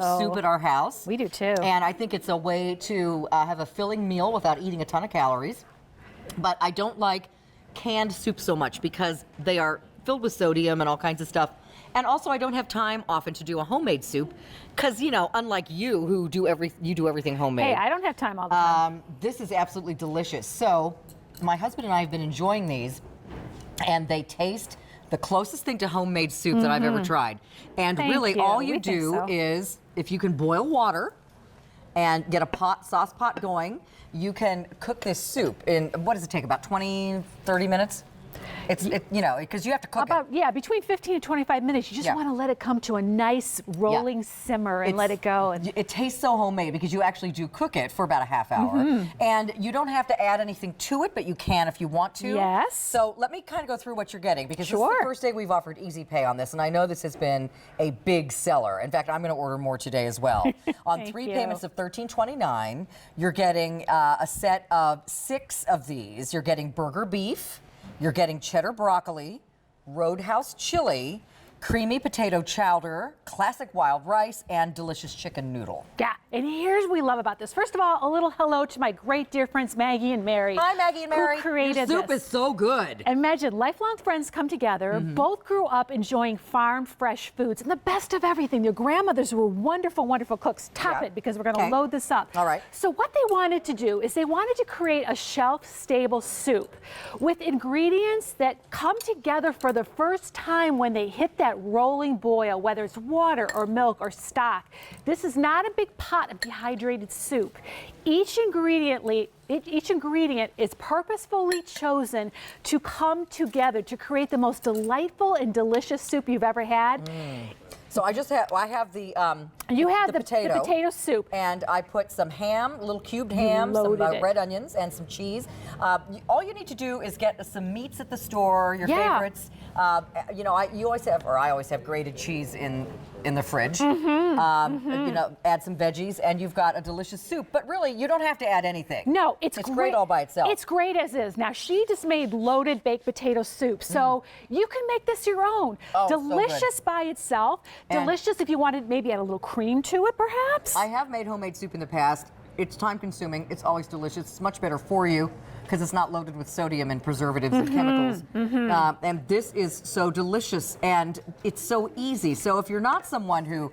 love soup at our house. We do too. And I think it's a way to have a filling meal without eating a ton of calories. But I don't like canned soup so much because they are filled with sodium and all kinds of stuff. And also, I don't have time often to do a homemade soup because, you know, unlike you who do everything homemade. Hey, I don't have time all the time. This is absolutely delicious. So my husband and I have been enjoying these, and they taste the closest thing to homemade soup that I've ever tried. And really, all you do is, if you can boil water and get a sauce pot going, you can cook this soup in, what does it take, about 20, 30 minutes? You know, because you have to cook it. Yeah, between 15 and 25 minutes. You just want to let it come to a nice rolling simmer and let it go. And it tastes so homemade because you actually do cook it for about a half hour. And you don't have to add anything to it, but you can if you want to. Yes. So let me kind of go through what you're getting, because this is the first day we've offered Easy Pay on this, and I know this has been a big seller. In fact, I'm going to order more today as well. On 3 payments of $13.29, you're getting a set of 6 of these. You're getting burger beef. You're getting cheddar broccoli, roadhouse chili, creamy potato chowder, classic wild rice, and delicious chicken noodle. Yeah, and here's what we love about this. First of all, a little hello to my great dear friends Maggie and Mary. Hi, Maggie and Mary. Who created Your soup is so good. Imagine lifelong friends come together, both grew up enjoying farm fresh foods, and the best of everything, their grandmothers were wonderful, wonderful cooks. Top it, because we're going to load this up. All right. So what they wanted to do is they wanted to create a shelf-stable soup with ingredients that come together for the first time when they hit that rolling boil, whether it's water or milk or stock. This is not a big pot of dehydrated soup. Each ingredient is purposefully chosen to come together to create the most delightful and delicious soup you've ever had. So I have the potato soup, and I put some ham, a little cubed ham, some red onions, and some cheese. All you need to do is get some meats at the store, your favorites. You know, I always have grated cheese in the fridge. You know, add some veggies, and you've got a delicious soup. But really, you don't have to add anything. No, it's great all by itself. It's great as is. Now, she just made loaded baked potato soup, so you can make this your own. Oh, delicious by itself. Delicious if you wanted maybe add a little cream to it, perhaps. I have made homemade soup in the past. It's time consuming. It's always delicious. It's much better for you because it's not loaded with sodium and preservatives and chemicals. And this is so delicious, and it's so easy. So if you're not someone who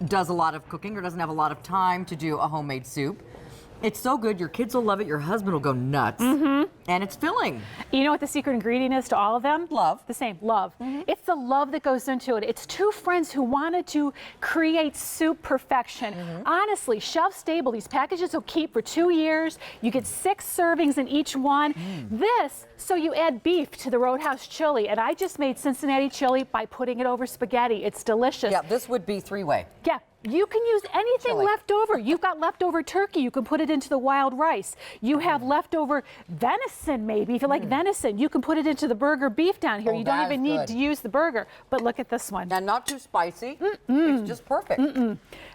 does a lot of cooking or doesn't have a lot of time to do a homemade soup, it's so good. Your kids will love it. Your husband will go nuts. And it's filling. You know what the secret ingredient is to all of them? Love. The same, love. It's the love that goes into it. It's two friends who wanted to create soup perfection. Honestly, shelf stable. These packages will keep for 2 years. You get 6 servings in each one. So you add beef to the Roadhouse chili, and I just made Cincinnati chili by putting it over spaghetti. It's delicious. Yeah, this would be 3-way. Yeah. You can use anything left over. You've got leftover turkey. You can put it into the wild rice. You have leftover venison, maybe. If you like venison, you can put it into the burger beef down here. You don't even need to use the burger. But look at this one. And not too spicy. It's just perfect.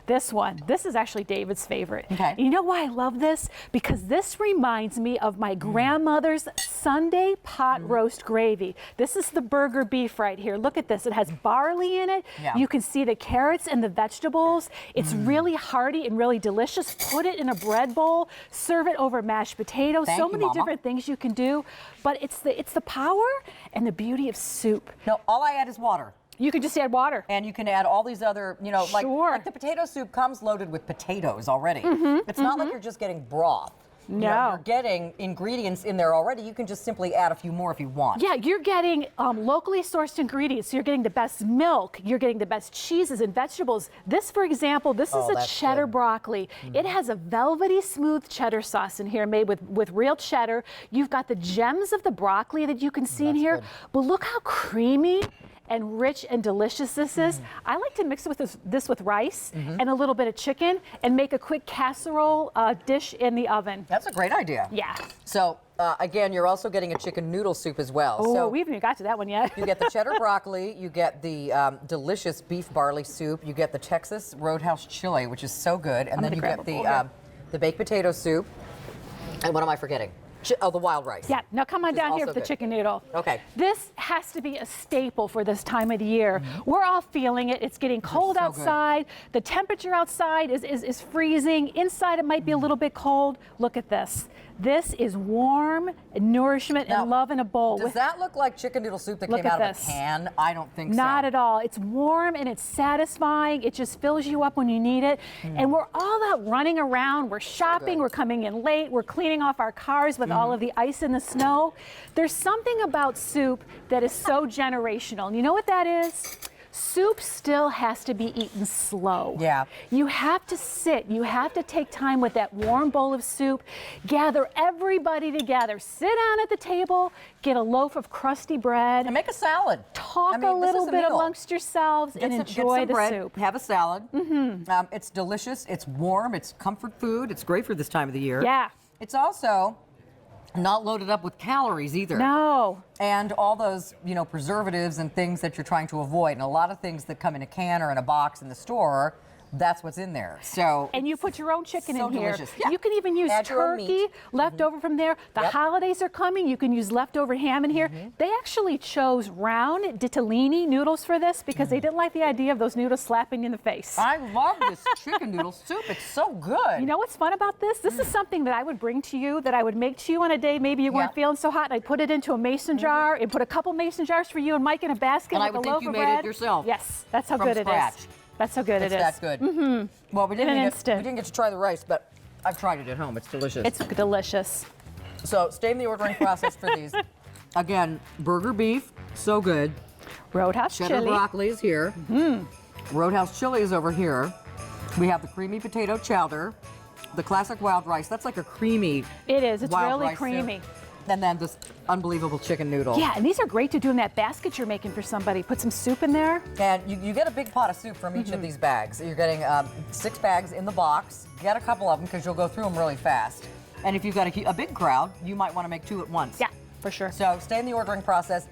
This one. This is actually David's favorite. Okay. You know why I love this? Because this reminds me of my grandmother's Sunday pot roast gravy. This is the burger beef right here. Look at this. It has barley in it. You can see the carrots and the vegetables. It's really hearty and really delicious. Put it in a bread bowl, serve it over mashed potatoes. So many different things you can do, but it's the power and the beauty of soup. No, all I add is water. You can just add water. And you can add all these other, you know, like the potato soup comes loaded with potatoes already. It's not like you're just getting broth. No. You know, you're getting ingredients in there already. You can just simply add a few more if you want. Yeah, you're getting locally sourced ingredients. So you're getting the best milk. You're getting the best cheeses and vegetables. This, for example, this is a cheddar broccoli. It has a velvety smooth cheddar sauce in here made with real cheddar. You've got the gems of the broccoli that you can see in here. But look how creamy and rich and delicious this is. I like to mix it with this with rice and a little bit of chicken and make a quick casserole dish in the oven. That's a great idea. Yeah. So again, you're also getting a chicken noodle soup as well. Oh, so we haven't even got to that one yet. You get the cheddar broccoli, you get the delicious beef barley soup, you get the Texas Roadhouse chili, which is so good, and then you get the baked potato soup. And what am I forgetting? Oh, the wild rice. Yeah, now come on down here for the chicken noodle. Okay. This has to be a staple for this time of the year. We're all feeling it. It's getting cold outside. The temperature outside is freezing. Inside it might be a little bit cold. Look at this. This is warm nourishment and love in a bowl. Does that look like chicken noodle soup that came out of a can? I don't think so. Not at all. It's warm and it's satisfying. It just fills you up when you need it. And we're all out running around. We're shopping. We're coming in late. We're cleaning off our cars with all of the ice and the snow. There's something about soup that is so generational. And you know what that is? Soup still has to be eaten slow. Yeah. You have to sit. You have to take time with that warm bowl of soup. Gather everybody together. Sit down at the table. Get a loaf of crusty bread. And make a salad. Talk a little bit amongst yourselves and enjoy the bread, soup. Have a salad. It's delicious. It's warm. It's comfort food. It's great for this time of the year. Yeah. It's also not loaded up with calories either. No. And all those, preservatives and things that you're trying to avoid. And a lot of things that come in a can or in a box in the store, that's what's in there. So and you put your own chicken in here. Delicious. Yeah. You can even use turkey left over from there. The holidays are coming. You can use leftover ham in here. They actually chose round ditalini noodles for this because they didn't like the idea of those noodles slapping you in the face. I love this chicken noodle soup. It's so good. You know what's fun about this? This is something that I would bring to you, that I would make to you on a day maybe you weren't feeling so hot. And I'd put it into a mason jar and put a couple mason jars for you and Mike in a basket and with I would a loaf think you of made bread. it yourself. Yes, that's how From good scratch. it is. That's how good it is. That's good. Well, we didn't get to try the rice, but I've tried it at home. It's delicious. It's delicious. So stay in the ordering process for these. Again, burger beef, so good. Roadhouse Cheddar chili. broccoli is here. Roadhouse chili is over here. We have the creamy potato chowder, the classic wild rice. That's like a creamy. It is. It's wild really rice creamy. soup. And then this unbelievable chicken noodle. Yeah, and these are great to do in that basket you're making for somebody. Put some soup in there. And you get a big pot of soup from each of these bags. You're getting 6 bags in the box. Get a couple of them because you'll go through them really fast. And if you've got a big crowd, you might want to make 2 at once. Yeah, for sure. So stay in the ordering process.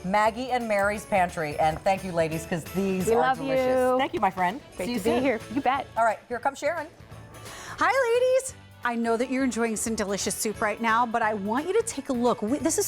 Maggie and Mary's Pantry. And thank you, ladies, because these are delicious. You. Thank you, my friend. Great See you to soon. be here. You bet. All right, here comes Sharon. Hi, ladies. I know that you're enjoying some delicious soup right now, but I want you to take a look. This is